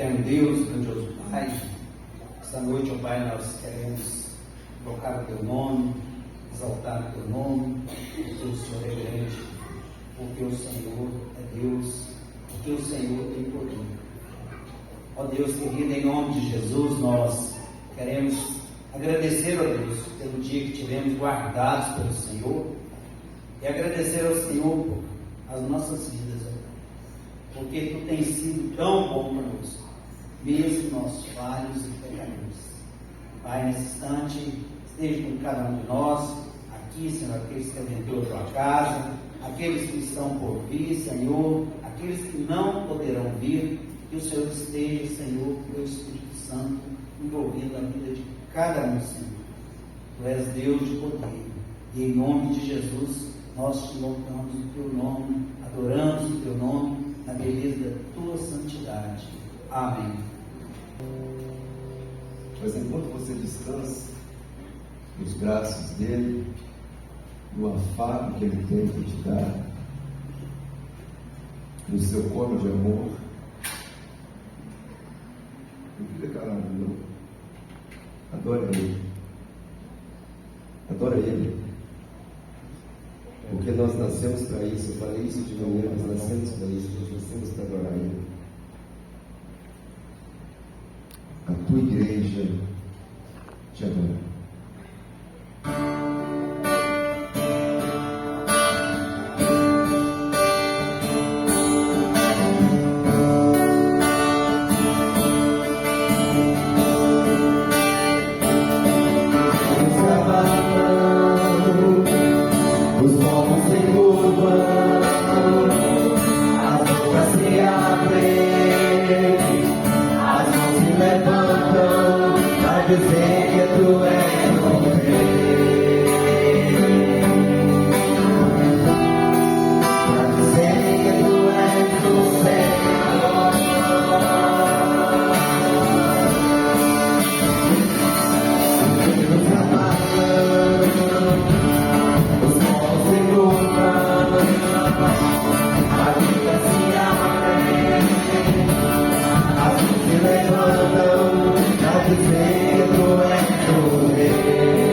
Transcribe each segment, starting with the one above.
Eterno Deus, grandioso Pai, esta noite, ó Pai, nós queremos invocar o Teu nome, exaltar o Teu nome, porque o Senhor é grande, porque o Senhor é Deus, porque o Senhor tem poder. Ó Deus querido, em nome de Jesus, nós queremos agradecer a Deus pelo dia que tivemos guardados pelo Senhor e agradecer ao Senhor por as nossas vidas, ó Pai, porque Tu tens sido tão bom para nós, mesmo nós falhos e pecadores. Pai, nesse instante, esteja com cada um de nós, aqui, Senhor, aqueles que adentrou a Tua casa, aqueles que estão por vir, Senhor, aqueles que não poderão vir, que o Senhor esteja, Senhor, com o Espírito Santo, envolvendo a vida de cada um, Senhor. Tu és Deus de poder, e em nome de Jesus, nós te louvamos o Teu nome, adoramos o Teu nome, na beleza da Tua santidade. Amém. Mas enquanto você descansa nos braços dele, no afago que ele tem para te dar, no seu colo de amor, não fica calado, não. Adora ele. Adora ele. Porque nós nascemos para isso. Eu falei isso de manhã, nós nascemos para isso. Nós nascemos para adorar ele. A tua igreja te adora. Levantam, para dizer que tu és o rei.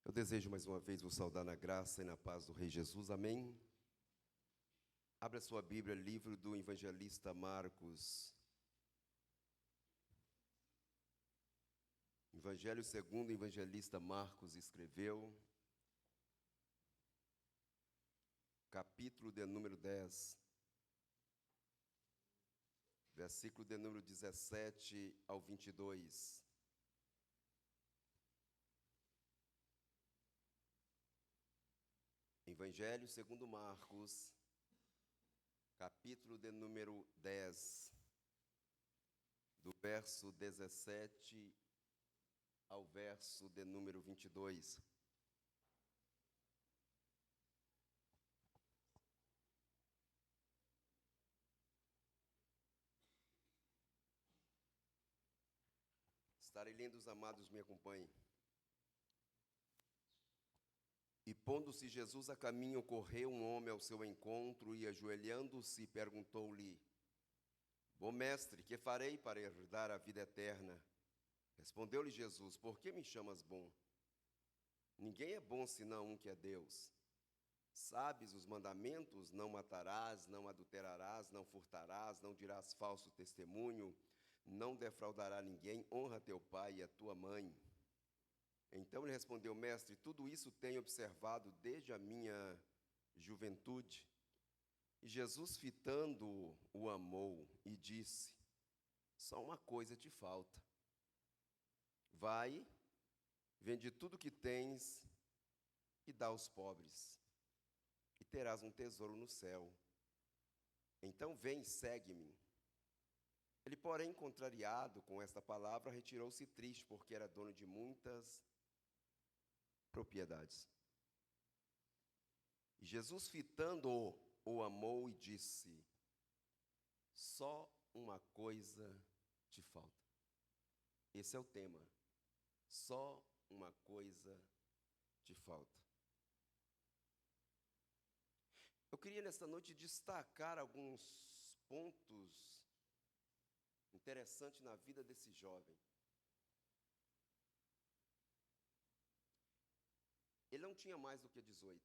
Eu desejo mais uma vez vos saudar na graça e na paz do Rei Jesus, amém? Abra sua Bíblia, livro do evangelista Marcos. Evangelho segundo o evangelista Marcos escreveu, capítulo de número 10, versículo de número 17 ao 22. Evangelho segundo Marcos, capítulo de número 10, do verso 17 ao verso de número 22. Estarei lendo, os amados me acompanhem. E pondo-se Jesus a caminho, correu um homem ao seu encontro e, ajoelhando-se, perguntou-lhe: Bom mestre, que farei para herdar a vida eterna? Respondeu-lhe Jesus: Por que me chamas bom? Ninguém é bom senão um que é Deus. Sabes os mandamentos: não matarás, não adulterarás, não furtarás, não dirás falso testemunho, não defraudará ninguém, honra teu pai e a tua mãe. Então ele respondeu: Mestre, tudo isso tenho observado desde a minha juventude. E Jesus, fitando-o, o amou e disse: Só uma coisa te falta. Vai, vende tudo que tens e dá aos pobres, e terás um tesouro no céu. Então vem e segue-me. Ele, porém, contrariado com esta palavra, retirou-se triste, porque era dono de muitas propriedades. E Jesus, fitando-o, o amou e disse: Só uma coisa te falta. Esse é o tema. Só uma coisa te falta. Eu queria nesta noite destacar alguns pontos interessantes na vida desse jovem. Ele não tinha mais do que 18.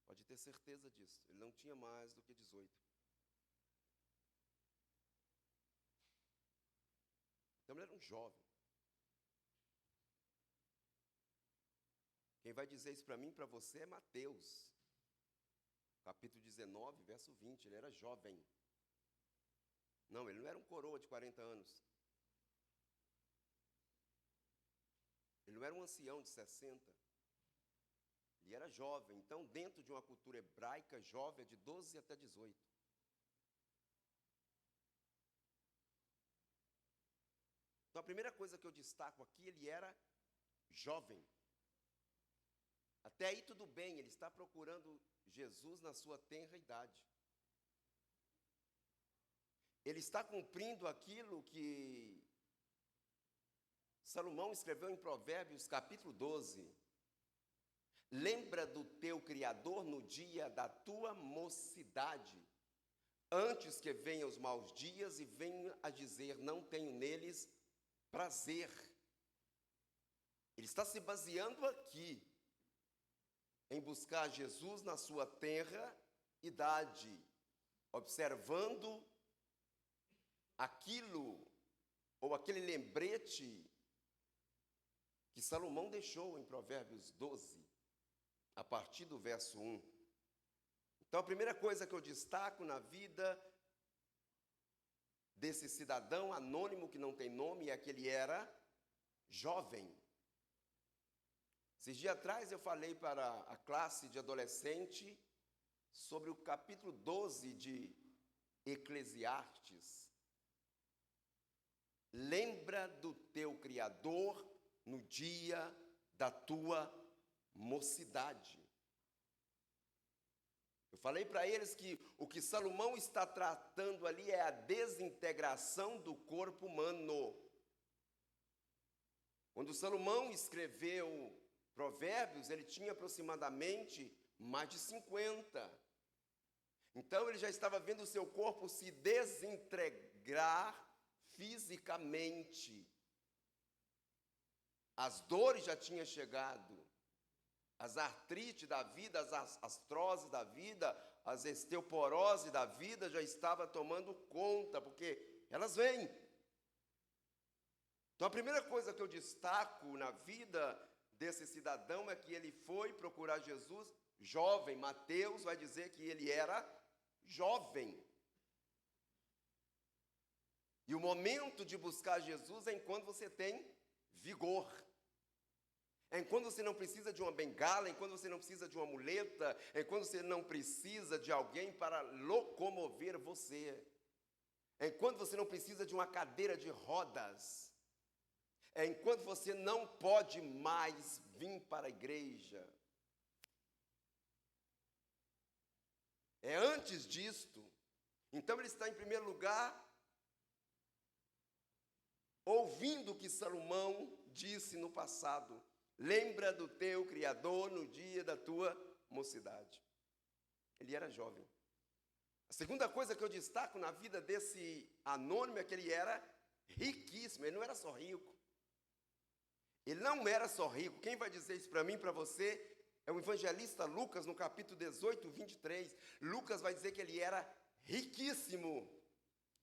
Pode ter certeza disso. Ele não tinha mais do que 18. Então ele era um jovem. Quem vai dizer isso para mim e para você é Mateus, capítulo 19, verso 20. Ele era jovem. Não, ele não era um coroa de 40 anos. Ele não era um ancião de 60. Ele era jovem. Então, dentro de uma cultura hebraica, jovem é de 12 até 18. Então, a primeira coisa que eu destaco aqui, ele era jovem. Até aí tudo bem, ele está procurando Jesus na sua tenra idade. Ele está cumprindo aquilo que Salomão escreveu em Provérbios, capítulo 12. Lembra do teu Criador no dia da tua mocidade, antes que venham os maus dias e venham a dizer: não tenho neles prazer. Ele está se baseando aqui em buscar Jesus na sua tenra idade, observando aquilo, ou aquele lembrete que Salomão deixou em Provérbios 12, a partir do verso 1. Então, a primeira coisa que eu destaco na vida desse cidadão anônimo que não tem nome é que ele era jovem. Esses dias atrás eu falei para a classe de adolescente sobre o capítulo 12 de Eclesiastes. Lembra do teu Criador no dia da tua mocidade. Eu falei para eles que o que Salomão está tratando ali é a desintegração do corpo humano. Quando Salomão escreveu Provérbios, ele tinha aproximadamente mais de 50. Então ele já estava vendo o seu corpo se desintegrar fisicamente. As dores já tinham chegado. As artrites da vida, as astroses da vida, as osteoporose da vida já estava tomando conta, porque elas vêm. Então a primeira coisa que eu destaco na vida desse cidadão é que ele foi procurar Jesus jovem. Mateus vai dizer que ele era jovem. E o momento de buscar Jesus é enquanto você tem vigor. É enquanto você não precisa de uma bengala, enquanto você não precisa de uma muleta, é enquanto você não precisa de alguém para locomover você. É enquanto você não precisa de uma cadeira de rodas. É enquanto você não pode mais vir para a igreja. É antes disto. Então ele está em primeiro lugar ouvindo o que Salomão disse no passado. Lembra do teu Criador no dia da tua mocidade. Ele era jovem. A segunda coisa que eu destaco na vida desse anônimo é que ele era riquíssimo. Ele não era só rico. Ele não era só rico. Quem vai dizer isso para mim, para você, é o evangelista Lucas, no capítulo 18, 23. Lucas vai dizer que ele era riquíssimo.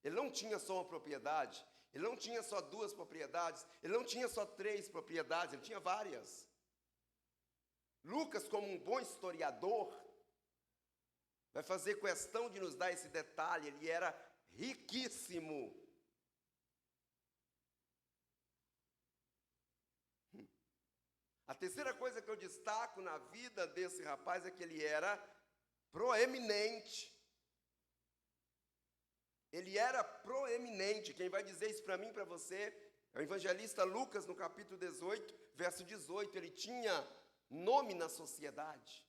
Ele não tinha só uma propriedade. Ele não tinha só 2 propriedades, ele não tinha só 3 propriedades, ele tinha várias. Lucas, como um bom historiador, vai fazer questão de nos dar esse detalhe, ele era riquíssimo. A terceira coisa que eu destaco na vida desse rapaz é que ele era proeminente. Ele era proeminente. Quem vai dizer isso para mim e para você é o evangelista Lucas, no capítulo 18, verso 18. Ele tinha nome na sociedade.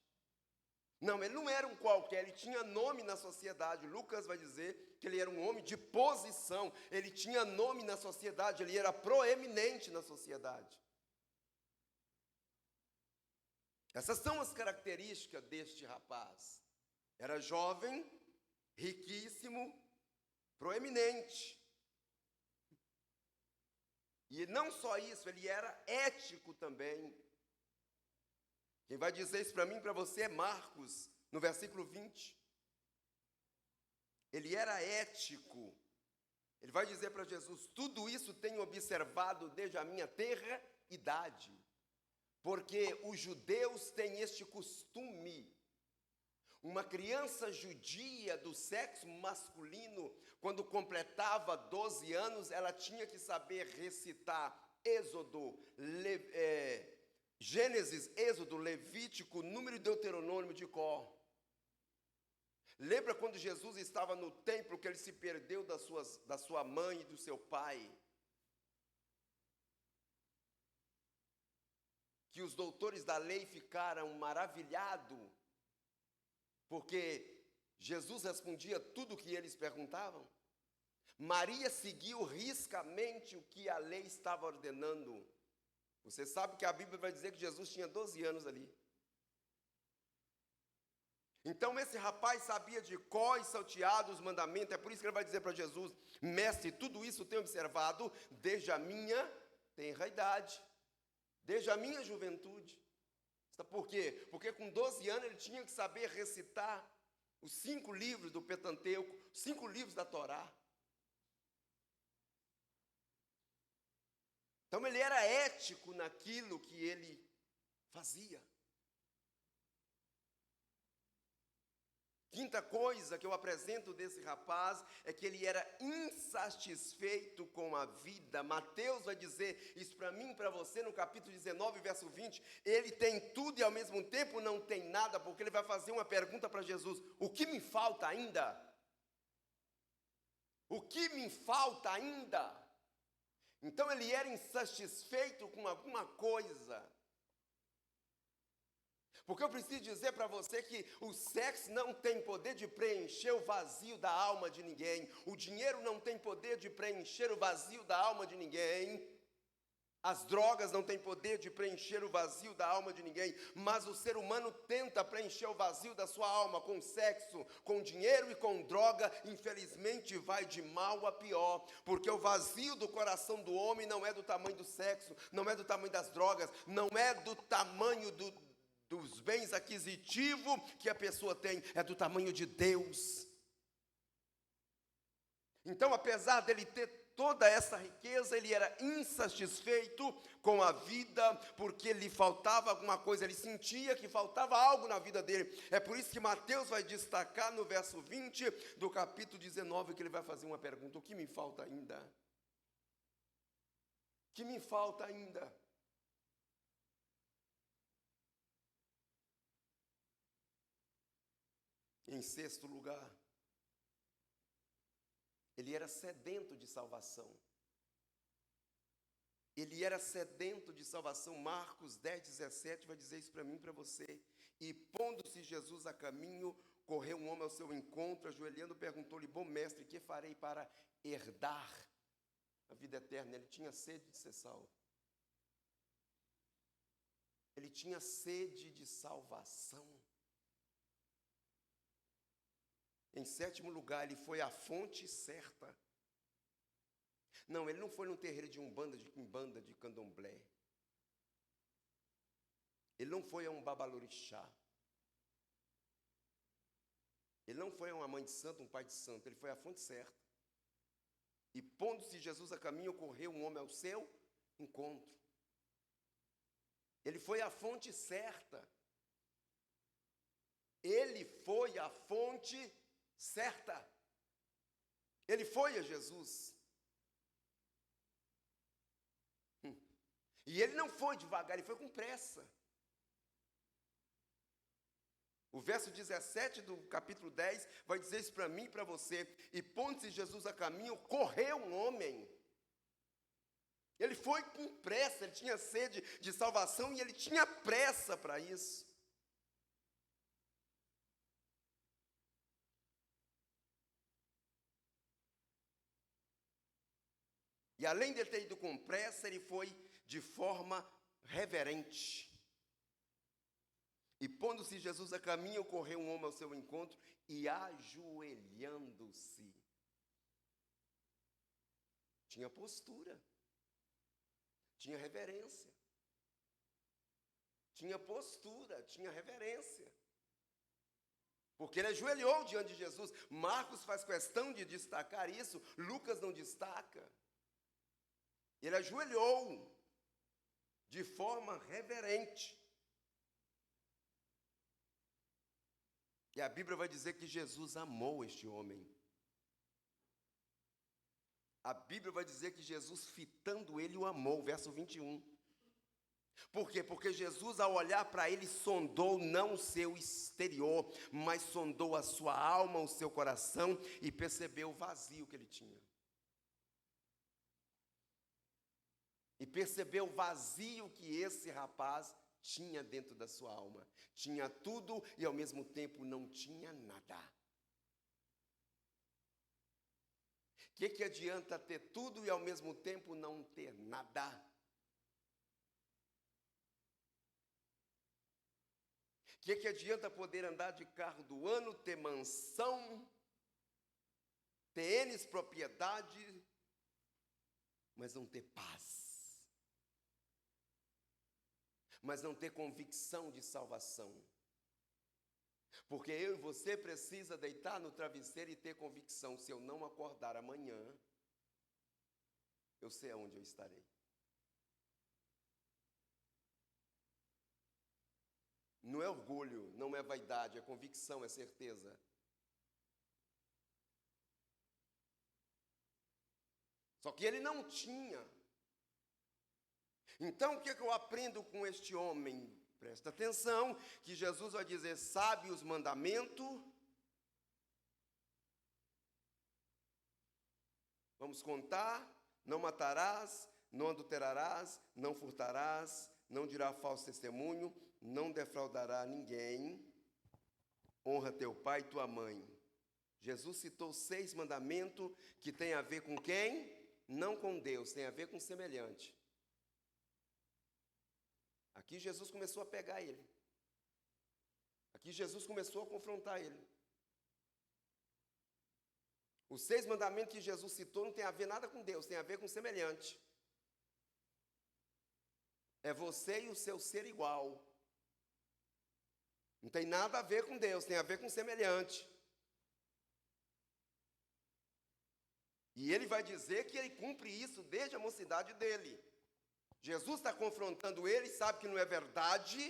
Não, ele não era um qualquer, ele tinha nome na sociedade. Lucas vai dizer que ele era um homem de posição. Ele tinha nome na sociedade, ele era proeminente na sociedade. Essas são as características deste rapaz. Era jovem, riquíssimo, proeminente. E não só isso, ele era ético também. Quem vai dizer isso para mim e para você é Marcos, no versículo 20. Ele era ético. Ele vai dizer para Jesus: tudo isso tenho observado desde a minha tenra idade. Porque os judeus têm este costume. Uma criança judia do sexo masculino, quando completava 12 anos, ela tinha que saber recitar Gênesis, Êxodo, Levítico, Número e Deuteronômio de cor. Lembra quando Jesus estava no templo, que ele se perdeu da sua mãe e do seu pai? Que os doutores da lei ficaram maravilhados, porque Jesus respondia tudo o que eles perguntavam. Maria seguiu riscamente o que a lei estava ordenando. Você sabe que a Bíblia vai dizer que Jesus tinha 12 anos ali. Então esse rapaz sabia de cor e salteado os mandamentos. É por isso que ele vai dizer para Jesus: mestre, tudo isso tenho observado desde a minha tenra idade, desde a minha juventude. Por quê? Porque com 12 anos ele tinha que saber recitar os 5 livros do Pentateuco, 5 livros da Torá. Então ele era ético naquilo que ele fazia. Quinta coisa que eu apresento desse rapaz é que ele era insatisfeito com a vida. Mateus vai dizer isso para mim e para você no capítulo 19, verso 20. Ele tem tudo e ao mesmo tempo não tem nada, porque ele vai fazer uma pergunta para Jesus: o que me falta ainda? O que me falta ainda? Então ele era insatisfeito com alguma coisa. Porque eu preciso dizer para você que o sexo não tem poder de preencher o vazio da alma de ninguém. O dinheiro não tem poder de preencher o vazio da alma de ninguém. As drogas não têm poder de preencher o vazio da alma de ninguém, mas o ser humano tenta preencher o vazio da sua alma com sexo, com dinheiro e com droga. Infelizmente vai de mal a pior, porque o vazio do coração do homem não é do tamanho do sexo, não é do tamanho das drogas, não é do tamanho dos bens aquisitivos que a pessoa tem, é do tamanho de Deus. Então, apesar dele ter toda essa riqueza, ele era insatisfeito com a vida, porque lhe faltava alguma coisa, ele sentia que faltava algo na vida dele. É por isso que Mateus vai destacar no verso 20 do capítulo 19, que ele vai fazer uma pergunta: o que me falta ainda? O que me falta ainda? Em sexto lugar, ele era sedento de salvação. Ele era sedento de salvação. Marcos 10, 17 vai dizer isso para mim e para você. E pondo-se Jesus a caminho, correu um homem ao seu encontro, ajoelhando, perguntou-lhe: bom mestre, que farei para herdar a vida eterna? Ele tinha sede de ser salvo. Ele tinha sede de salvação. Em sétimo lugar, ele foi à fonte certa. Não, ele não foi num terreiro de umbanda, de candomblé. Ele não foi a um babalorixá. Ele não foi a uma mãe de santo, um pai de santo. Ele foi à fonte certa. E pondo-se Jesus a caminho, correu um homem ao seu encontro. Ele foi à fonte certa. Ele foi à fonte certa. Ele foi a Jesus. E ele não foi devagar, ele foi com pressa. O verso 17 do capítulo 10 vai dizer isso para mim e para você. E pondo-se Jesus a caminho, correu um homem. Ele foi com pressa, ele tinha sede de salvação e ele tinha pressa para isso. E além de ele ter ido com pressa, ele foi de forma reverente. E pondo-se Jesus a caminho, correu um homem ao seu encontro e ajoelhando-se. Tinha postura. Tinha reverência. Tinha postura, tinha reverência. Porque ele ajoelhou diante de Jesus. Marcos faz questão de destacar isso, Lucas não destaca. Ele ajoelhou de forma reverente. E a Bíblia vai dizer que Jesus amou este homem. A Bíblia vai dizer que Jesus, fitando ele, o amou, verso 21. Por quê? Porque Jesus, ao olhar para ele, sondou não o seu exterior, mas sondou a sua alma, o seu coração, e percebeu o vazio que ele tinha. E percebeu o vazio que esse rapaz tinha dentro da sua alma. Tinha tudo e ao mesmo tempo não tinha nada. O que adianta ter tudo e ao mesmo tempo não ter nada? O que adianta poder andar de carro do ano, ter mansão, ter N propriedade, mas não ter paz? Mas não ter convicção de salvação. Porque eu e você precisa deitar no travesseiro e ter convicção: se eu não acordar amanhã, eu sei aonde eu estarei. Não é orgulho, não é vaidade, é convicção, é certeza. Só que ele não tinha. Então, o que eu aprendo com este homem? Presta atenção, que Jesus vai dizer: sabe os mandamentos? Vamos contar: não matarás, não adulterarás, não furtarás, não dirá falso testemunho, não defraudará ninguém, honra teu pai e tua mãe. Jesus citou 6 mandamentos que tem a ver com quem? Não com Deus, tem a ver com semelhante. Aqui Jesus começou a pegar ele. Aqui Jesus começou a confrontar ele. Os 6 mandamentos que Jesus citou não tem a ver nada com Deus, tem a ver com semelhante. É você e o seu ser igual. Não tem nada a ver com Deus, tem a ver com semelhante. E ele vai dizer que ele cumpre isso desde a mocidade dele. Jesus está confrontando ele, sabe que não é verdade.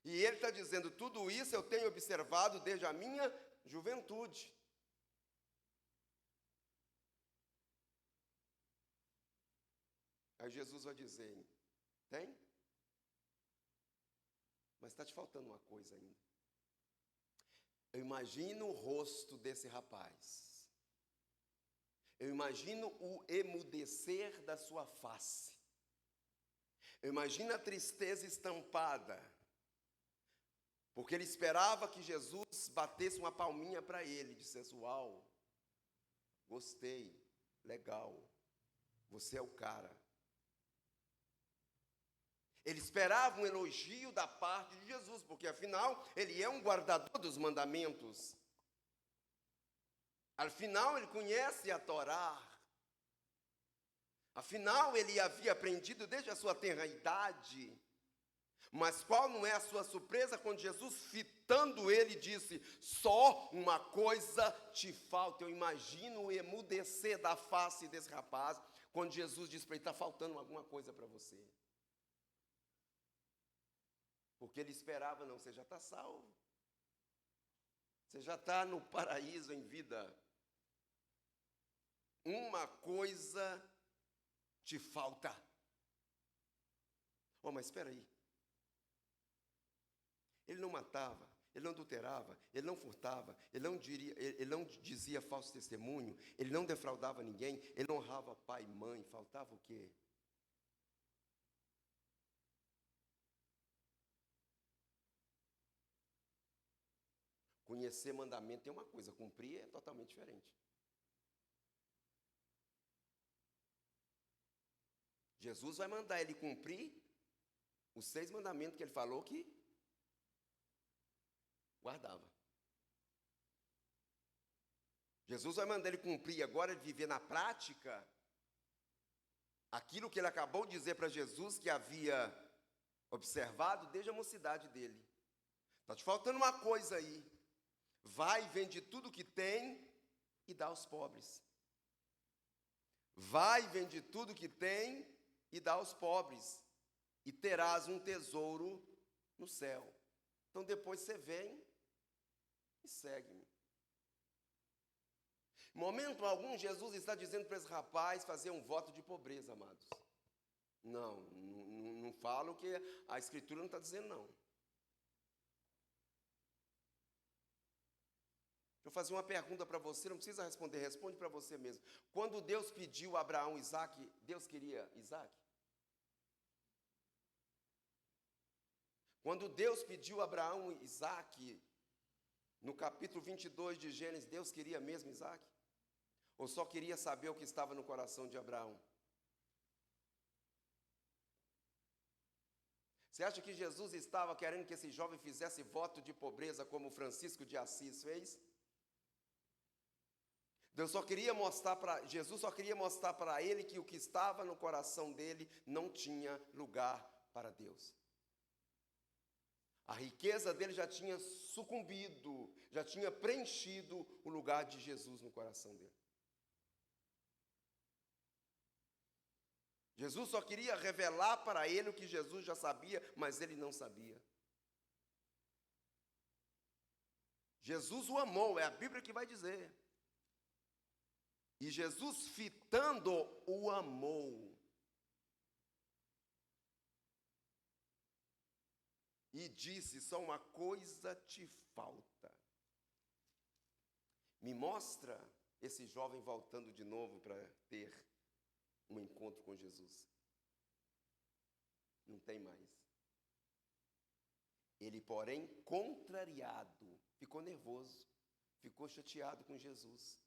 E ele está dizendo, tudo isso eu tenho observado desde a minha juventude. Aí Jesus vai dizer, tem? Mas está te faltando uma coisa ainda. Eu imagino o rosto desse rapaz. Eu imagino o emudecer da sua face. Eu imagino a tristeza estampada. Porque ele esperava que Jesus batesse uma palminha para ele, dissesse, uau, gostei, legal, você é o cara. Ele esperava um elogio da parte de Jesus, porque afinal ele é um guardador dos mandamentos. Afinal ele conhece a Torá. Afinal ele havia aprendido desde a sua tenra idade. Mas qual não é a sua surpresa quando Jesus, fitando ele, disse, só uma coisa te falta. Eu imagino o emudecer da face desse rapaz, quando Jesus disse para ele, está faltando alguma coisa para você. Porque ele esperava, não, você já está salvo. Você já está no paraíso em vida. Uma coisa te falta. Oh, mas espera aí. Ele não matava, ele não adulterava, ele não furtava, ele não dizia falso testemunho, ele não defraudava ninguém, ele não honrava pai e mãe, faltava o quê? Conhecer mandamento é uma coisa, cumprir é totalmente diferente. Jesus vai mandar ele cumprir os 6 mandamentos que ele falou que guardava. Jesus vai mandar ele cumprir agora, ele viver na prática aquilo que ele acabou de dizer para Jesus que havia observado desde a mocidade dele. Está te faltando uma coisa aí. Vai, vende tudo que tem e dá aos pobres. Vai, vende tudo que tem e dá aos pobres. E terás um tesouro no céu. Então depois você vem e segue-me. Em momento algum, Jesus está dizendo para esse rapaz fazer um voto de pobreza, amados. Não fala o que a Escritura não está dizendo, não. Deixa eu fazer uma pergunta para você, não precisa responder, responde para você mesmo. Quando Deus pediu a Abraão Isaac, Deus queria Isaac? Quando Deus pediu a Abraão Isaac, no capítulo 22 de Gênesis, Deus queria mesmo Isaac? Ou só queria saber o que estava no coração de Abraão? Você acha que Jesus estava querendo que esse jovem fizesse voto de pobreza como Francisco de Assis fez? Jesus só queria mostrar para ele que o que estava no coração dele não tinha lugar para Deus. A riqueza dele já tinha sucumbido, já tinha preenchido o lugar de Jesus no coração dele. Jesus só queria revelar para ele o que Jesus já sabia, mas ele não sabia. Jesus o amou, é a Bíblia que vai dizer. E Jesus, fitando, o amou. E disse, só uma coisa te falta. Me mostra esse jovem voltando de novo para ter um encontro com Jesus. Não tem mais. Ele, porém, contrariado, ficou nervoso, ficou chateado com Jesus.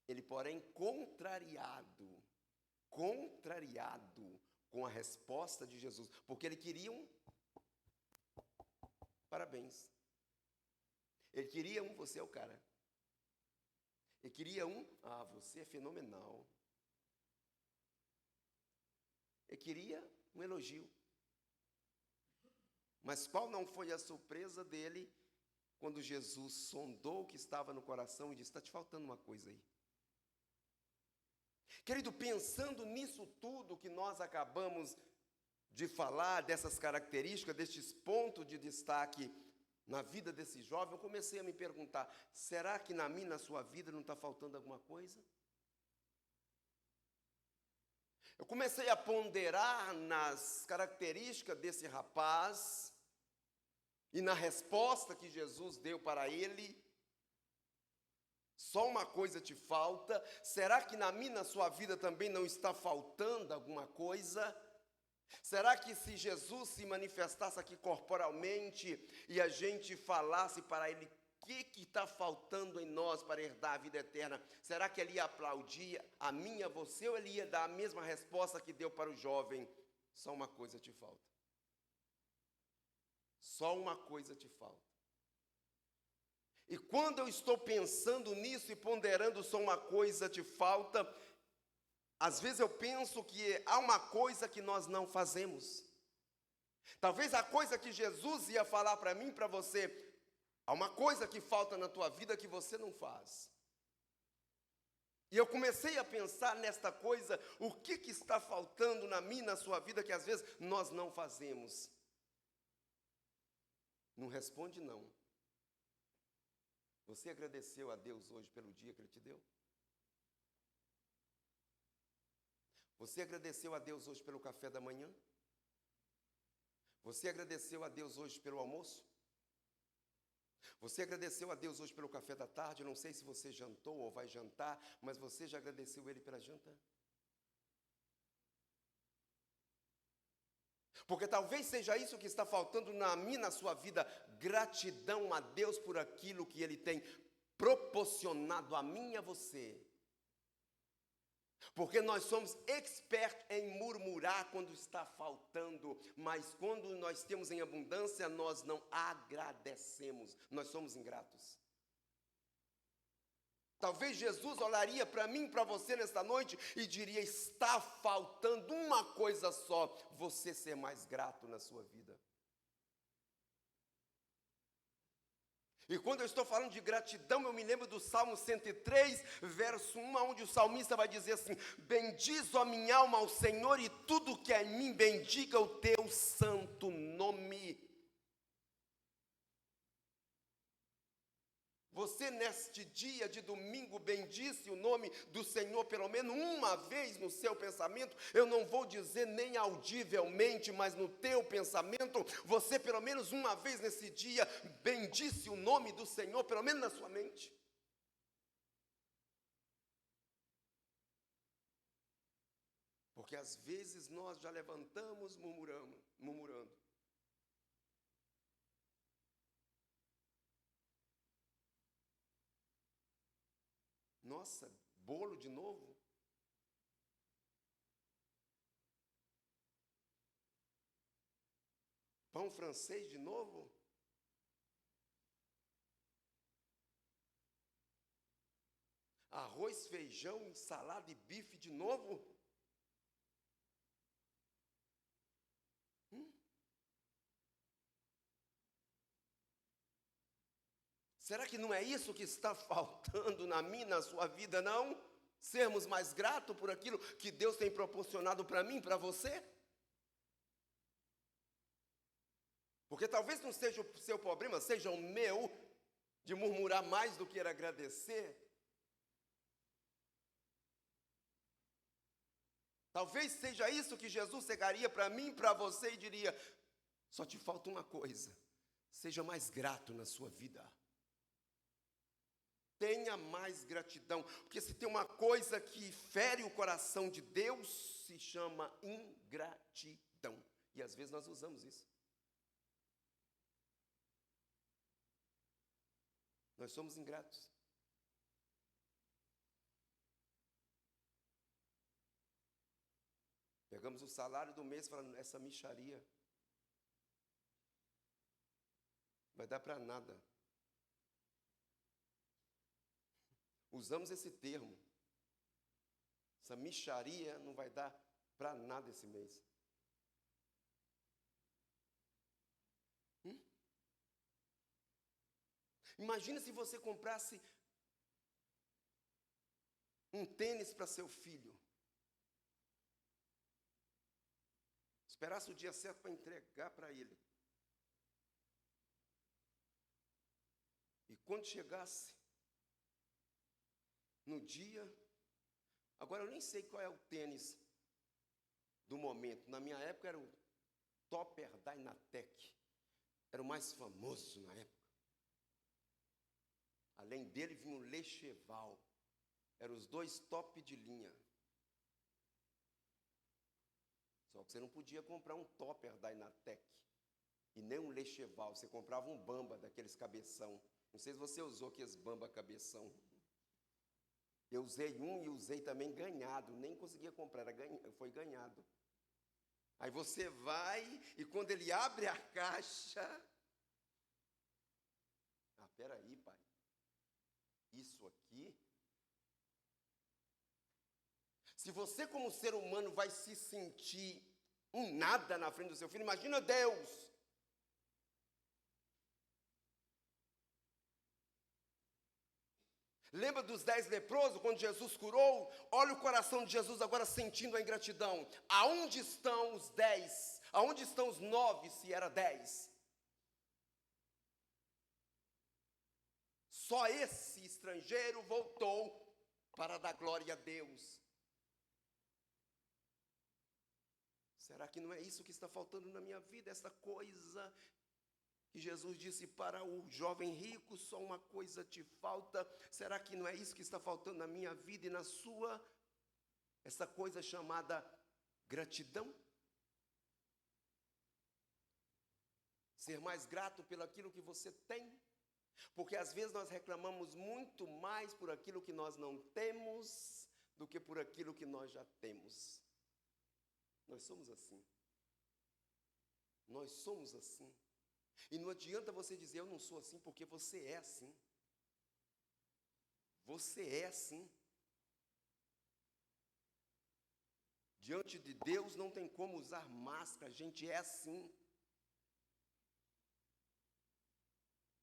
Ele, porém, contrariado, com a resposta de Jesus, porque ele queria um parabéns. Ele queria um, você é o cara. Ele queria um, você é fenomenal. Ele queria um elogio. Mas qual não foi a surpresa dele quando Jesus sondou o que estava no coração e disse: está te faltando uma coisa aí. Querido, pensando nisso tudo que nós acabamos de falar, dessas características, destes pontos de destaque na vida desse jovem, eu comecei a me perguntar: será que na minha, na sua vida, não está faltando alguma coisa? Eu comecei a ponderar nas características desse rapaz e na resposta que Jesus deu para ele. Só uma coisa te falta. Será que na minha, na sua vida também não está faltando alguma coisa? Será que se Jesus se manifestasse aqui corporalmente e a gente falasse para ele o que está faltando em nós para herdar a vida eterna, será que ele ia aplaudir a mim e a você, ou ele ia dar a mesma resposta que deu para o jovem? Só uma coisa te falta. Só uma coisa te falta. E quando eu estou pensando nisso e ponderando só uma coisa te falta, às vezes eu penso que há uma coisa que nós não fazemos. Talvez a coisa que Jesus ia falar para mim e para você, há uma coisa que falta na tua vida que você não faz. E eu comecei a pensar nesta coisa, o que está faltando na minha, na sua vida, que às vezes nós não fazemos. Não responde não. Você agradeceu a Deus hoje pelo dia que Ele te deu? Você agradeceu a Deus hoje pelo café da manhã? Você agradeceu a Deus hoje pelo almoço? Você agradeceu a Deus hoje pelo café da tarde? Eu não sei se você jantou ou vai jantar, mas você já agradeceu Ele pela janta? Porque talvez seja isso que está faltando na minha, na sua vida, gratidão a Deus por aquilo que Ele tem proporcionado a mim e a você. Porque nós somos expertos em murmurar quando está faltando, mas quando nós temos em abundância, nós não agradecemos, nós somos ingratos. Talvez Jesus olharia para mim, para você nesta noite e diria: está faltando uma coisa só, você ser mais grato na sua vida. E quando eu estou falando de gratidão, eu me lembro do Salmo 103, verso 1, onde o salmista vai dizer assim: bendiz a minha alma ao Senhor e tudo que é em mim, bendiga o teu santo nome. Você neste dia de domingo bendisse o nome do Senhor pelo menos uma vez no seu pensamento? Eu não vou dizer nem audivelmente, mas no teu pensamento, você pelo menos uma vez nesse dia bendisse o nome do Senhor, pelo menos na sua mente? Porque às vezes nós já levantamos murmurando. Nossa, bolo de novo? Pão francês de novo? Arroz, feijão, salada e bife de novo? Será que não é isso que está faltando na minha, na sua vida, não? Sermos mais gratos por aquilo que Deus tem proporcionado para mim, para você? Porque talvez não seja o seu problema, seja o meu, de murmurar mais do que agradecer. Talvez seja isso que Jesus chegaria para mim e para você e diria: só te falta uma coisa, seja mais grato na sua vida. Tenha mais gratidão, porque se tem uma coisa que fere o coração de Deus, se chama ingratidão. E às vezes nós usamos isso. Nós somos ingratos. Pegamos o salário do mês falando, essa mixaria vai dar para nada. Usamos esse termo. Essa mixaria não vai dar para nada esse mês. Imagina se você comprasse um tênis para seu filho. Esperasse o dia certo para entregar para ele. E quando chegasse no dia, agora eu nem sei qual é o tênis do momento. Na minha época era o Topper Dynatec. Era o mais famoso na época. Além dele vinha o Lecheval. Eram os dois top de linha. Só que você não podia comprar um Topper Dynatec e nem um Lecheval. Você comprava um Bamba daqueles cabeção. Não sei se você usou aqueles Bamba cabeção. Eu usei um e usei também ganhado. Nem conseguia comprar, foi ganhado. Aí você vai e quando ele abre a caixa... Ah, peraí, pai. Isso aqui... Se você como ser humano vai se sentir um nada na frente do seu filho, imagina Deus. Lembra dos 10 leprosos, quando Jesus curou? Olha o coração de Jesus agora sentindo a ingratidão. Aonde estão os 10? Aonde estão os 9, se era 10? Só esse estrangeiro voltou para dar glória a Deus. Será que não é isso que está faltando na minha vida? Essa coisa que Jesus disse para o jovem rico, só uma coisa te falta. Será que não é isso que está faltando na minha vida e na sua? Essa coisa chamada gratidão? Ser mais grato pelo aquilo que você tem? Porque às vezes nós reclamamos muito mais por aquilo que nós não temos do que por aquilo que nós já temos. Nós somos assim. Nós somos assim. E não adianta você dizer, eu não sou assim, porque você é assim. Você é assim. Diante de Deus não tem como usar máscara, a gente é assim.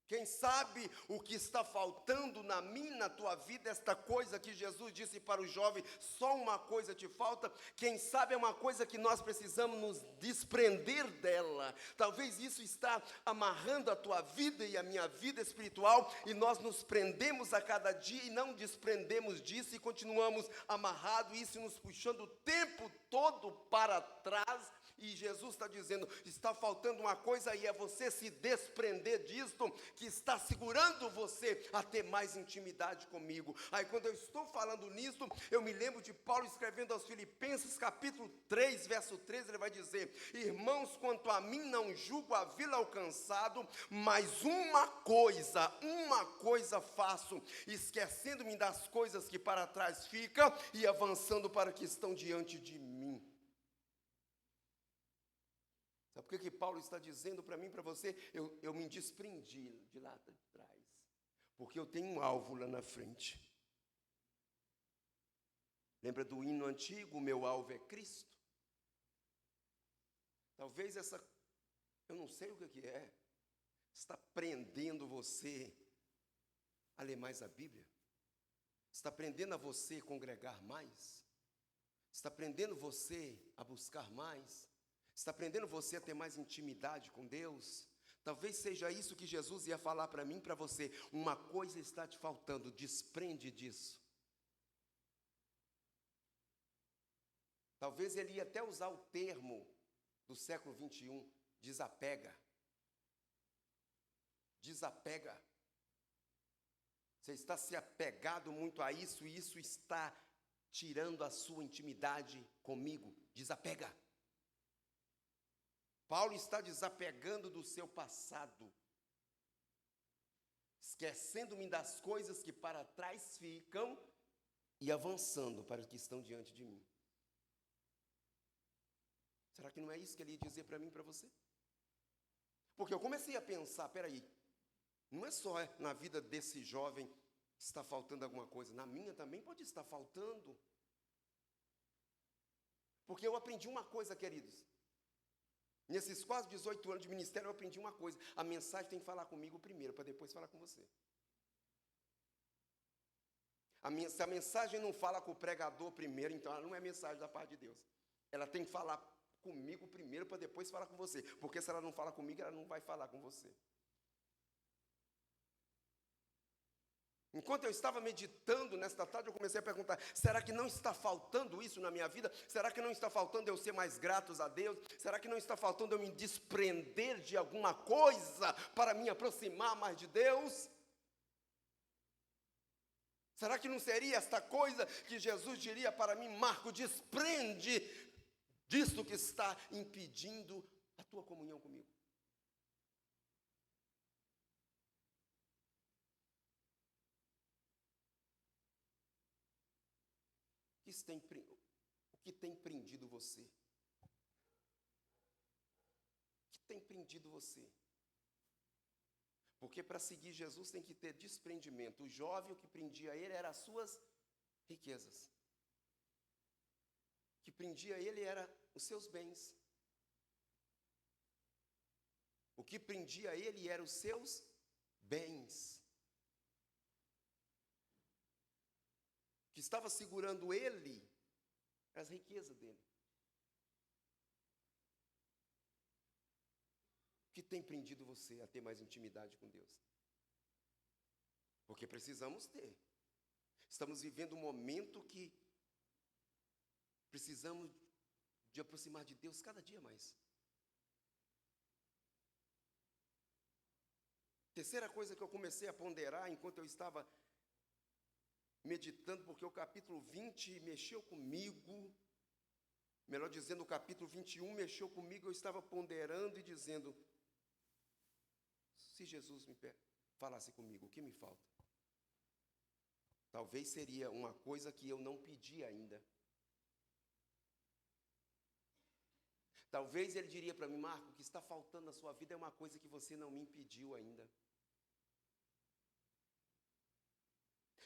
Quem sabe o que está faltando na minha, na tua vida, esta coisa que Jesus disse para o jovem, só uma coisa te falta, quem sabe é uma coisa que nós precisamos nos desprender dela. Talvez isso está amarrando a tua vida e a minha vida espiritual, e nós nos prendemos a cada dia e não desprendemos disso e continuamos amarrados, isso nos puxando o tempo todo para trás. E Jesus está dizendo, está faltando uma coisa e é você se desprender disto, que está segurando você a ter mais intimidade comigo. Aí quando eu estou falando nisso, eu me lembro de Paulo escrevendo aos Filipenses, capítulo 3, verso 13, ele vai dizer, irmãos, quanto a mim não julgo havê-lo alcançado, mas uma coisa faço, esquecendo-me das coisas que para trás ficam e avançando para que estão diante de mim. Sabe por que Paulo está dizendo para mim e para você? Eu me desprendi de lá de trás. Porque eu tenho um alvo lá na frente. Lembra do hino antigo? O meu alvo é Cristo. Talvez eu não sei o que é, está prendendo você a ler mais a Bíblia. Está prendendo a você congregar mais. Está prendendo você a buscar mais. Está aprendendo você a ter mais intimidade com Deus? Talvez seja isso que Jesus ia falar para mim e para você. Uma coisa está te faltando, desprende disso. Talvez ele ia até usar o termo do século 21, desapega. Desapega. Você está se apegado muito a isso e isso está tirando a sua intimidade comigo. Desapega. Paulo está desapegando do seu passado, esquecendo-me das coisas que para trás ficam e avançando para os que estão diante de mim. Será que não é isso que ele ia dizer para mim e para você? Porque eu comecei a pensar, peraí, não é só na vida desse jovem que está faltando alguma coisa, na minha também pode estar faltando. Porque eu aprendi uma coisa, queridos. Nesses quase 18 anos de ministério, eu aprendi uma coisa. A mensagem tem que falar comigo primeiro, para depois falar com você. Se a mensagem não fala com o pregador primeiro, então ela não é mensagem da parte de Deus. Ela tem que falar comigo primeiro, para depois falar com você. Porque se ela não fala comigo, ela não vai falar com você. Enquanto eu estava meditando nesta tarde, eu comecei a perguntar, será que não está faltando isso na minha vida? Será que não está faltando eu ser mais grato a Deus? Será que não está faltando eu me desprender de alguma coisa para me aproximar mais de Deus? Será que não seria esta coisa que Jesus diria para mim, Marco, desprende disso que está impedindo a tua comunhão comigo? O que tem prendido você? O que tem prendido você? Porque para seguir Jesus tem que ter desprendimento. O jovem, o que prendia ele era as suas riquezas. O que prendia ele era os seus bens. O que prendia ele era os seus bens. O que estava segurando ele era as riquezas dele. O que tem prendido você a ter mais intimidade com Deus? Porque precisamos ter. Estamos vivendo um momento que precisamos de aproximar de Deus cada dia mais. Terceira coisa que eu comecei a ponderar enquanto eu estava meditando, porque o capítulo 20 mexeu comigo, melhor dizendo, o capítulo 21 mexeu comigo, eu estava ponderando e dizendo, se Jesus me falasse comigo, o que me falta? Talvez seria uma coisa que eu não pedi ainda. Talvez ele diria para mim, Marco, o que está faltando na sua vida é uma coisa que você não me impediu ainda.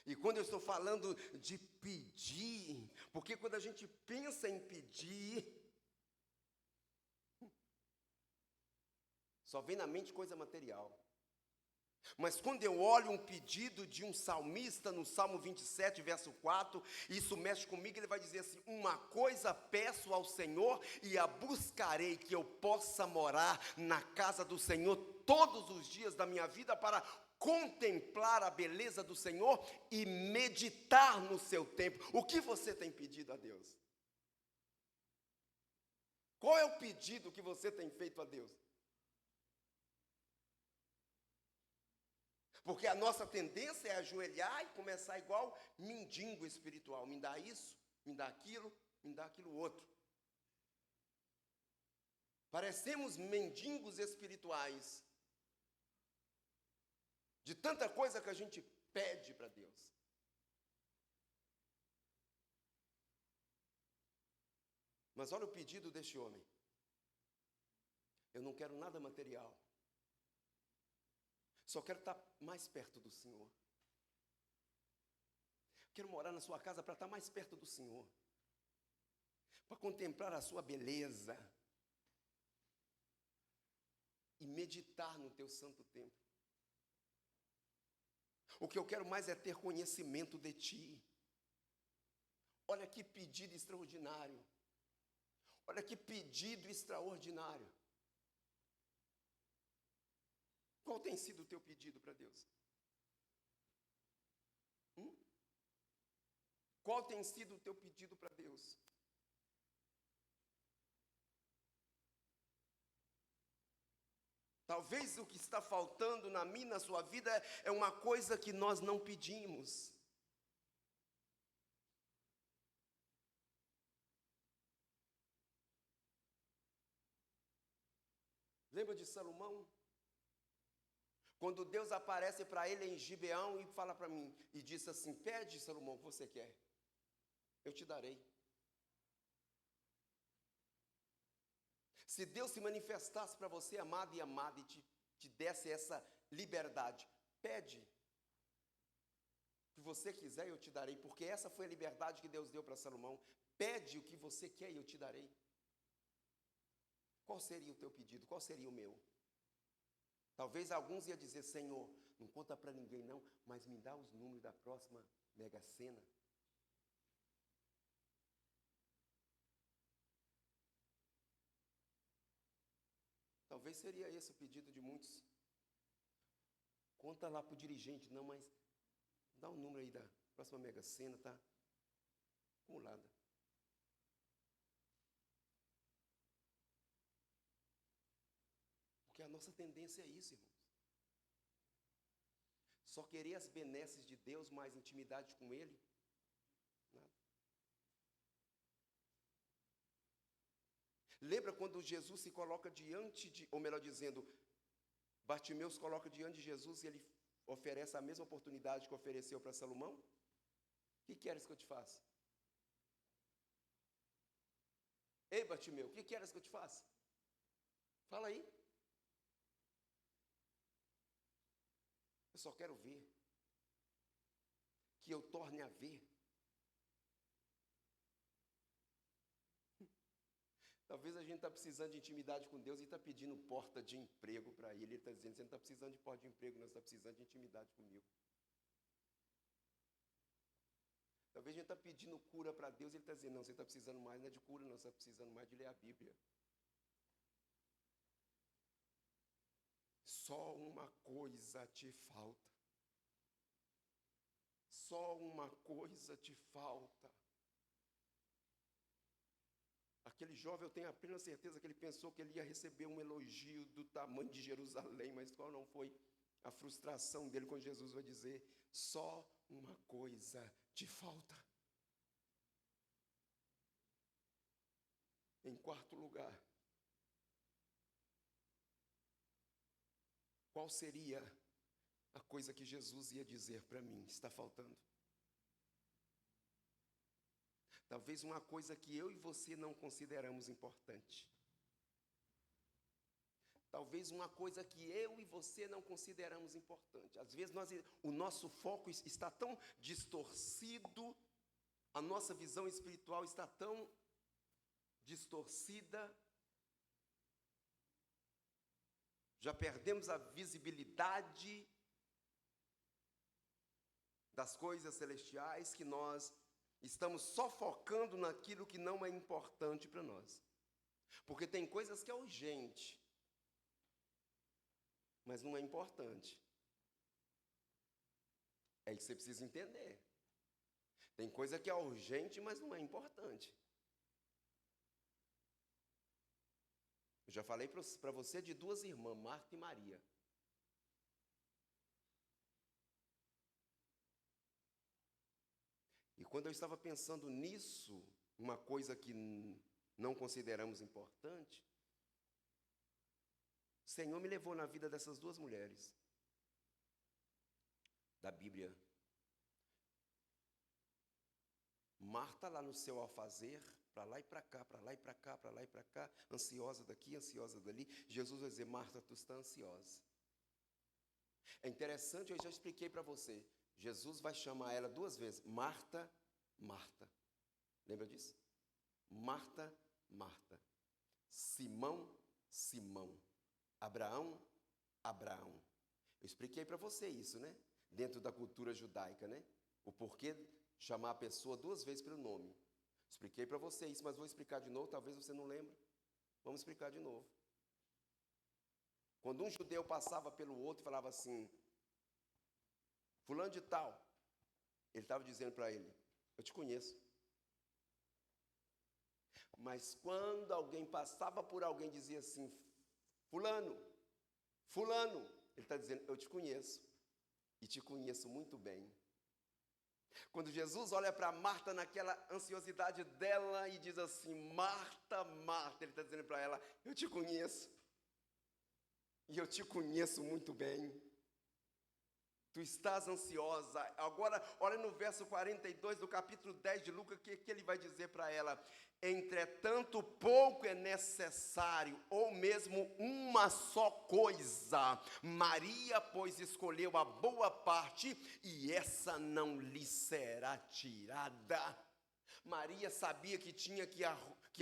E quando eu estou falando de pedir, porque quando a gente pensa em pedir, só vem na mente coisa material. Mas quando eu olho um pedido de um salmista no Salmo 27, verso 4, isso mexe comigo, ele vai dizer assim, uma coisa peço ao Senhor e a buscarei, que eu possa morar na casa do Senhor todos os dias da minha vida para contemplar a beleza do Senhor e meditar no seu templo. O que você tem pedido a Deus? Qual é o pedido que você tem feito a Deus? Porque a nossa tendência é ajoelhar e começar igual mendigo espiritual. Me dá isso, me dá aquilo outro. Parecemos mendigos espirituais. De tanta coisa que a gente pede para Deus. Mas olha o pedido deste homem. Eu não quero nada material. Só quero estar mais perto do Senhor. Quero morar na sua casa para estar mais perto do Senhor. Para contemplar a sua beleza. E meditar no teu santo templo. O que eu quero mais é ter conhecimento de Ti. Olha que pedido extraordinário. Olha que pedido extraordinário. Qual tem sido o teu pedido para Deus? Qual tem sido o teu pedido para Deus? Talvez o que está faltando na minha, na sua vida, é uma coisa que nós não pedimos. Lembra de Salomão? Quando Deus aparece para ele em Gibeão e fala para mim, e disse assim, pede, Salomão, o que você quer? Eu te darei. Se Deus se manifestasse para você, amado e amada, e te desse essa liberdade, pede o que você quiser e eu te darei, porque essa foi a liberdade que Deus deu para Salomão. Pede o que você quer e eu te darei. Qual seria o teu pedido? Qual seria o meu? Talvez alguns iam dizer: Senhor, não conta para ninguém não, mas me dá os números da próxima Mega Sena. Talvez seria esse o pedido de muitos. Conta lá para o dirigente, não, mas dá o número aí da próxima Mega Sena, tá acumulada. Porque a nossa tendência é isso, irmãos. Só querer as benesses de Deus, mais intimidade com Ele, nada. Lembra quando Jesus se coloca diante de, ou melhor dizendo, Bartimeu se coloca diante de Jesus e ele oferece a mesma oportunidade que ofereceu para Salomão? O que queres que eu te faça? Ei, Bartimeu, o que queres que eu te faça? Fala aí. Eu só quero ver. Que eu torne a ver. Talvez a gente está precisando de intimidade com Deus e está pedindo porta de emprego para Ele. Ele está dizendo: você não está precisando de porta de emprego, não, você está precisando de intimidade comigo. Talvez a gente está pedindo cura para Deus e Ele está dizendo: não, você está precisando mais, não é de cura, não, você está precisando mais de ler a Bíblia. Só uma coisa te falta. Só uma coisa te falta. Aquele jovem, eu tenho a plena certeza que ele pensou que ele ia receber um elogio do tamanho de Jerusalém, mas qual não foi a frustração dele quando Jesus vai dizer: só uma coisa te falta. Em quarto lugar, qual seria a coisa que Jesus ia dizer para mim? Está faltando. Talvez uma coisa que eu e você não consideramos importante. Talvez uma coisa que eu e você não consideramos importante. Às vezes o nosso foco está tão distorcido, a nossa visão espiritual está tão distorcida, já perdemos a visibilidade das coisas celestiais, que nós estamos só focando naquilo que não é importante para nós. Porque tem coisas que é urgente, mas não é importante. É isso que você precisa entender. Tem coisa que é urgente, mas não é importante. Eu já falei para você de duas irmãs, Marta e Maria. E quando eu estava pensando nisso, uma coisa que não consideramos importante, o Senhor me levou na vida dessas duas mulheres da Bíblia. Marta lá no seu alfazer, para lá e para cá, para lá e para cá, para lá e para cá, ansiosa daqui, ansiosa dali. Jesus vai dizer: Marta, tu está ansiosa. É interessante, eu já expliquei para você. Jesus vai chamar ela duas vezes: Marta, Marta. Lembra disso? Marta, Marta. Simão, Simão. Abraão, Abraão. Eu expliquei para você isso, né? Dentro da cultura judaica, né? O porquê chamar a pessoa duas vezes pelo nome. Expliquei para você isso, mas vou explicar de novo, talvez você não lembre. Vamos explicar de novo. Quando um judeu passava pelo outro e falava assim: fulano de tal, ele estava dizendo para ele: eu te conheço. Mas quando alguém passava por alguém e dizia assim: fulano, fulano, ele está dizendo: eu te conheço, e te conheço muito bem. Quando Jesus olha para Marta naquela ansiosidade dela e diz assim: Marta, Marta, ele está dizendo para ela: eu te conheço, e eu te conheço muito bem. Tu estás ansiosa. Agora, olha no verso 42 do capítulo 10 de Lucas, que ele vai dizer para ela: entretanto, pouco é necessário, ou mesmo uma só coisa. Maria, pois, escolheu a boa parte, e essa não lhe será tirada. Maria sabia que tinha que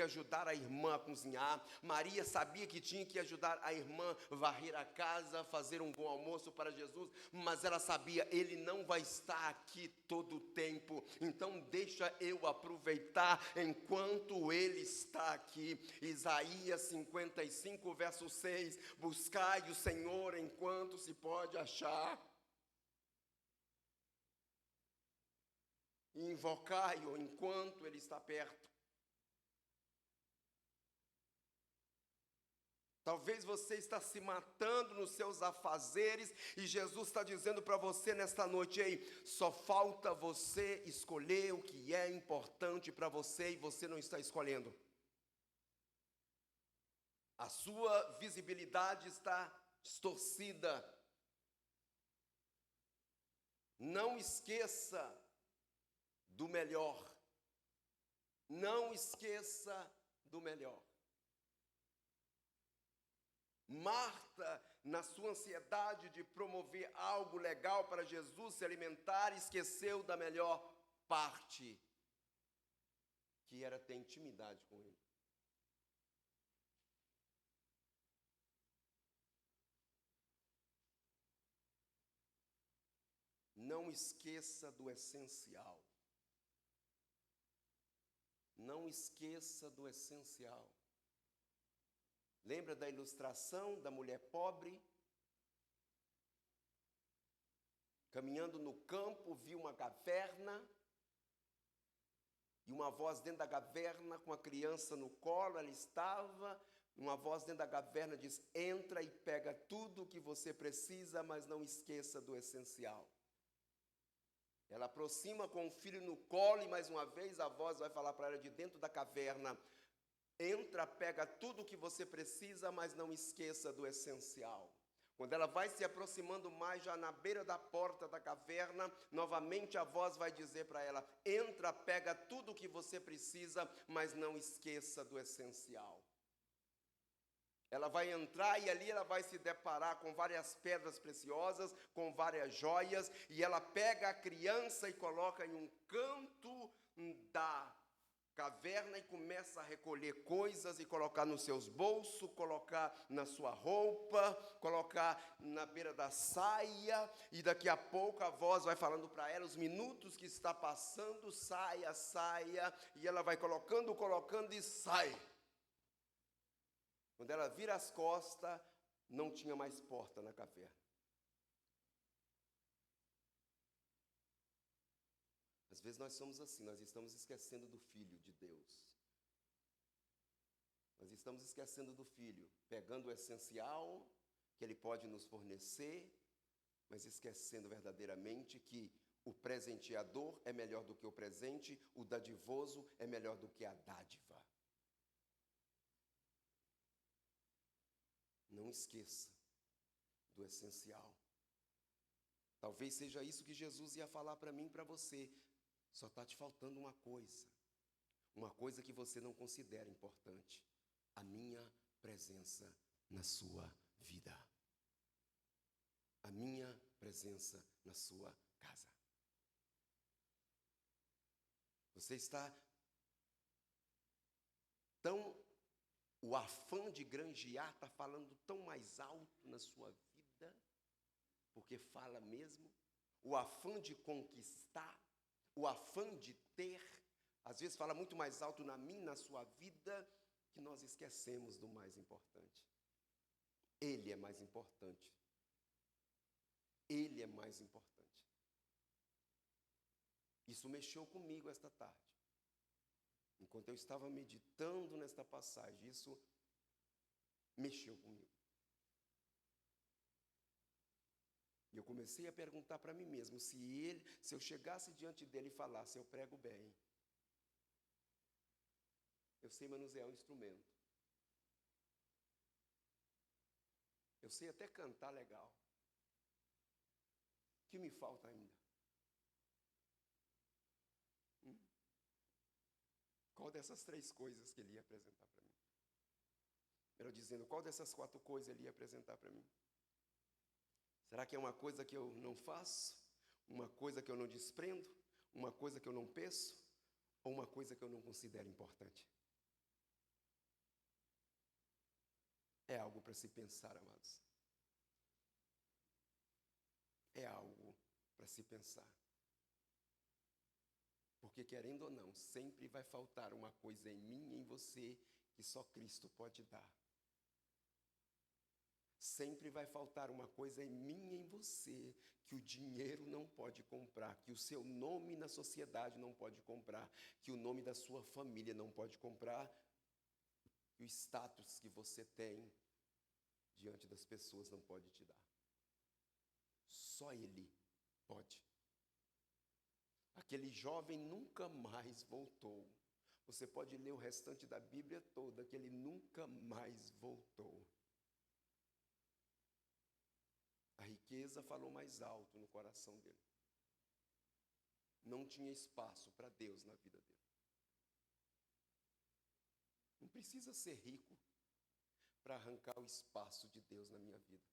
ajudar a irmã a cozinhar. Maria sabia que tinha que ajudar a irmã a varrer a casa, fazer um bom almoço para Jesus. Mas ela sabia, ele não vai estar aqui todo o tempo. Então deixa eu aproveitar enquanto ele está aqui. Isaías 55, verso 6. Buscai o Senhor enquanto se pode achar. E invocai-o enquanto ele está perto. Talvez você está se matando nos seus afazeres e Jesus está dizendo para você nesta noite: ei, só falta você escolher o que é importante para você e você não está escolhendo. A sua visibilidade está distorcida. Não esqueça do melhor. Não esqueça do melhor. Marta, na sua ansiedade de promover algo legal para Jesus se alimentar, esqueceu da melhor parte, que era ter intimidade com ele. Não esqueça do essencial. Não esqueça do essencial. Lembra da ilustração da mulher pobre? Caminhando no campo, viu uma caverna, e uma voz dentro da caverna, com a criança no colo, ela estava, uma voz dentro da caverna diz: entra e pega tudo o que você precisa, mas não esqueça do essencial. Ela aproxima com o filho no colo, e mais uma vez a voz vai falar para ela de dentro da caverna: entra, pega tudo o que você precisa, mas não esqueça do essencial. Quando ela vai se aproximando mais, já na beira da porta da caverna, novamente a voz vai dizer para ela: entra, pega tudo o que você precisa, mas não esqueça do essencial. Ela vai entrar e ali ela vai se deparar com várias pedras preciosas, com várias joias, e ela pega a criança e coloca em um canto da caverna e começa a recolher coisas e colocar nos seus bolsos, colocar na sua roupa, colocar na beira da saia, e daqui a pouco a voz vai falando para ela os minutos que está passando: saia, saia, e ela vai colocando e sai. Quando ela vira as costas, não tinha mais porta na caverna. Às vezes nós somos assim, nós estamos esquecendo do Filho de Deus. Nós estamos esquecendo do Filho, pegando o essencial que Ele pode nos fornecer, mas esquecendo verdadeiramente que o presenteador é melhor do que o presente, o dadivoso é melhor do que a dádiva. Não esqueça do essencial. Talvez seja isso que Jesus ia falar para mim e para você. Só está te faltando uma coisa que você não considera importante: a minha presença na sua vida, a minha presença na sua casa. Você está tão... O afã de granjear está falando tão mais alto na sua vida, porque fala mesmo. O afã de conquistar, o afã de ter, às vezes fala muito mais alto na minha, na sua vida, que nós esquecemos do mais importante. Ele é mais importante. Ele é mais importante. Isso mexeu comigo esta tarde. Enquanto eu estava meditando nesta passagem, isso mexeu comigo. E eu comecei a perguntar para mim mesmo, se eu chegasse diante dele e falasse: eu prego bem, eu sei manusear um instrumento, eu sei até cantar legal, que me falta ainda? Qual dessas 3 coisas que ele ia apresentar para mim? Melhor dizendo, qual dessas 4 coisas ele ia apresentar para mim? Será que é uma coisa que eu não faço? Uma coisa que eu não desprendo? Uma coisa que eu não penso? Ou uma coisa que eu não considero importante? É algo para se pensar, amados. É algo para se pensar. Porque, querendo ou não, sempre vai faltar uma coisa em mim e em você que só Cristo pode dar. Sempre vai faltar uma coisa em mim e em você que o dinheiro não pode comprar, que o seu nome na sociedade não pode comprar, que o nome da sua família não pode comprar, que o status que você tem diante das pessoas não pode te dar. Só Ele pode. Aquele jovem nunca mais voltou. Você pode ler o restante da Bíblia toda, que ele nunca mais voltou. A riqueza falou mais alto no coração dele. Não tinha espaço para Deus na vida dele. Não precisa ser rico para arrancar o espaço de Deus na minha vida.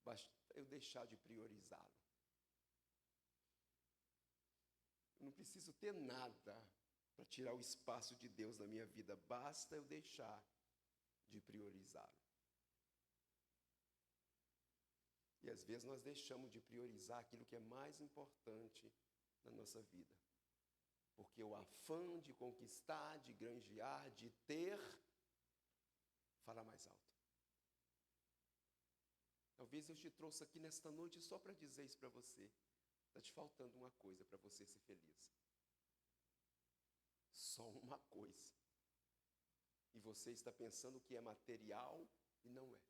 Basta eu deixar de priorizá-lo. Eu não preciso ter nada para tirar o espaço de Deus na minha vida. Basta eu deixar de priorizá-lo. E às vezes nós deixamos de priorizar aquilo que é mais importante na nossa vida. Porque o afã de conquistar, de granjear, de ter, fala mais alto. Talvez eu te trouxe aqui nesta noite só para dizer isso para você. Está te faltando uma coisa para você ser feliz. Só uma coisa. E você está pensando que é material e não é.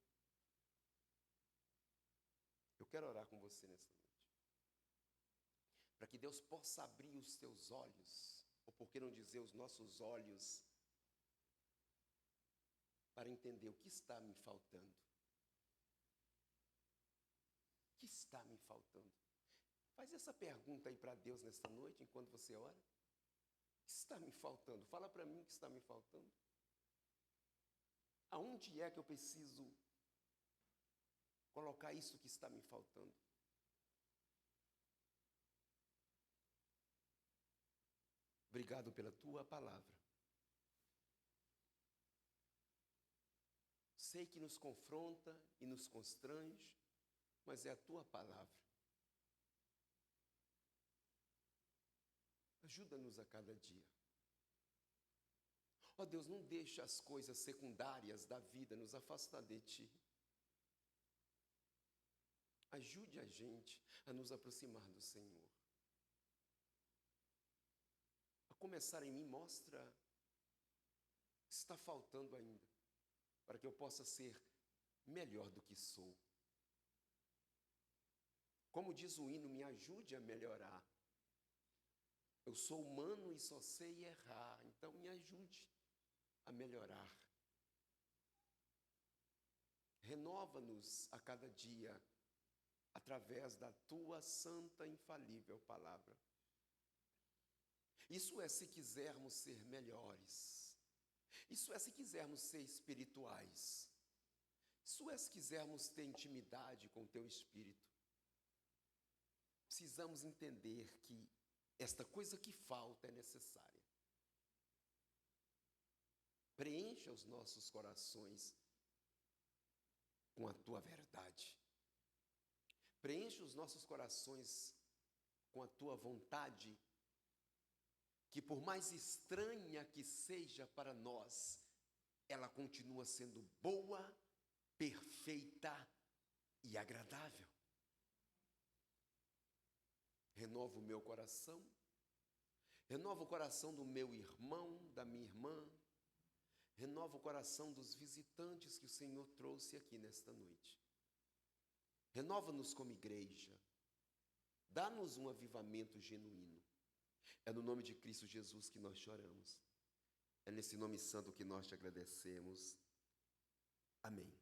Eu quero orar com você nesta noite. Para que Deus possa abrir os teus olhos, ou por que não dizer os nossos olhos, para entender o que está me faltando. O que está me faltando? Faz essa pergunta aí para Deus nesta noite, enquanto você ora. O que está me faltando? Fala para mim o que está me faltando. Aonde é que eu preciso colocar isso que está me faltando? Obrigado pela tua palavra. Sei que nos confronta e nos constrange, mas é a tua palavra. Ajuda-nos a cada dia. Ó Deus, não deixa as coisas secundárias da vida nos afastar de Ti. Ajude a gente a nos aproximar do Senhor. A começar em mim, mostra o que está faltando ainda, para que eu possa ser melhor do que sou. Como diz o hino, me ajude a melhorar. Eu sou humano e só sei errar, então me ajude a melhorar. Renova-nos a cada dia, através da tua santa e infalível palavra. Isso é se quisermos ser melhores. Isso é se quisermos ser espirituais. Isso é se quisermos ter intimidade com o teu Espírito. Precisamos entender que esta coisa que falta é necessária. Preencha os nossos corações com a tua verdade. Preencha os nossos corações com a tua vontade, que por mais estranha que seja para nós, ela continua sendo boa, perfeita e agradável. Renova o meu coração, renova o coração do meu irmão, da minha irmã, renova o coração dos visitantes que o Senhor trouxe aqui nesta noite. Renova-nos como igreja, dá-nos um avivamento genuíno. É no nome de Cristo Jesus que nós choramos. É nesse nome santo que nós te agradecemos. Amém.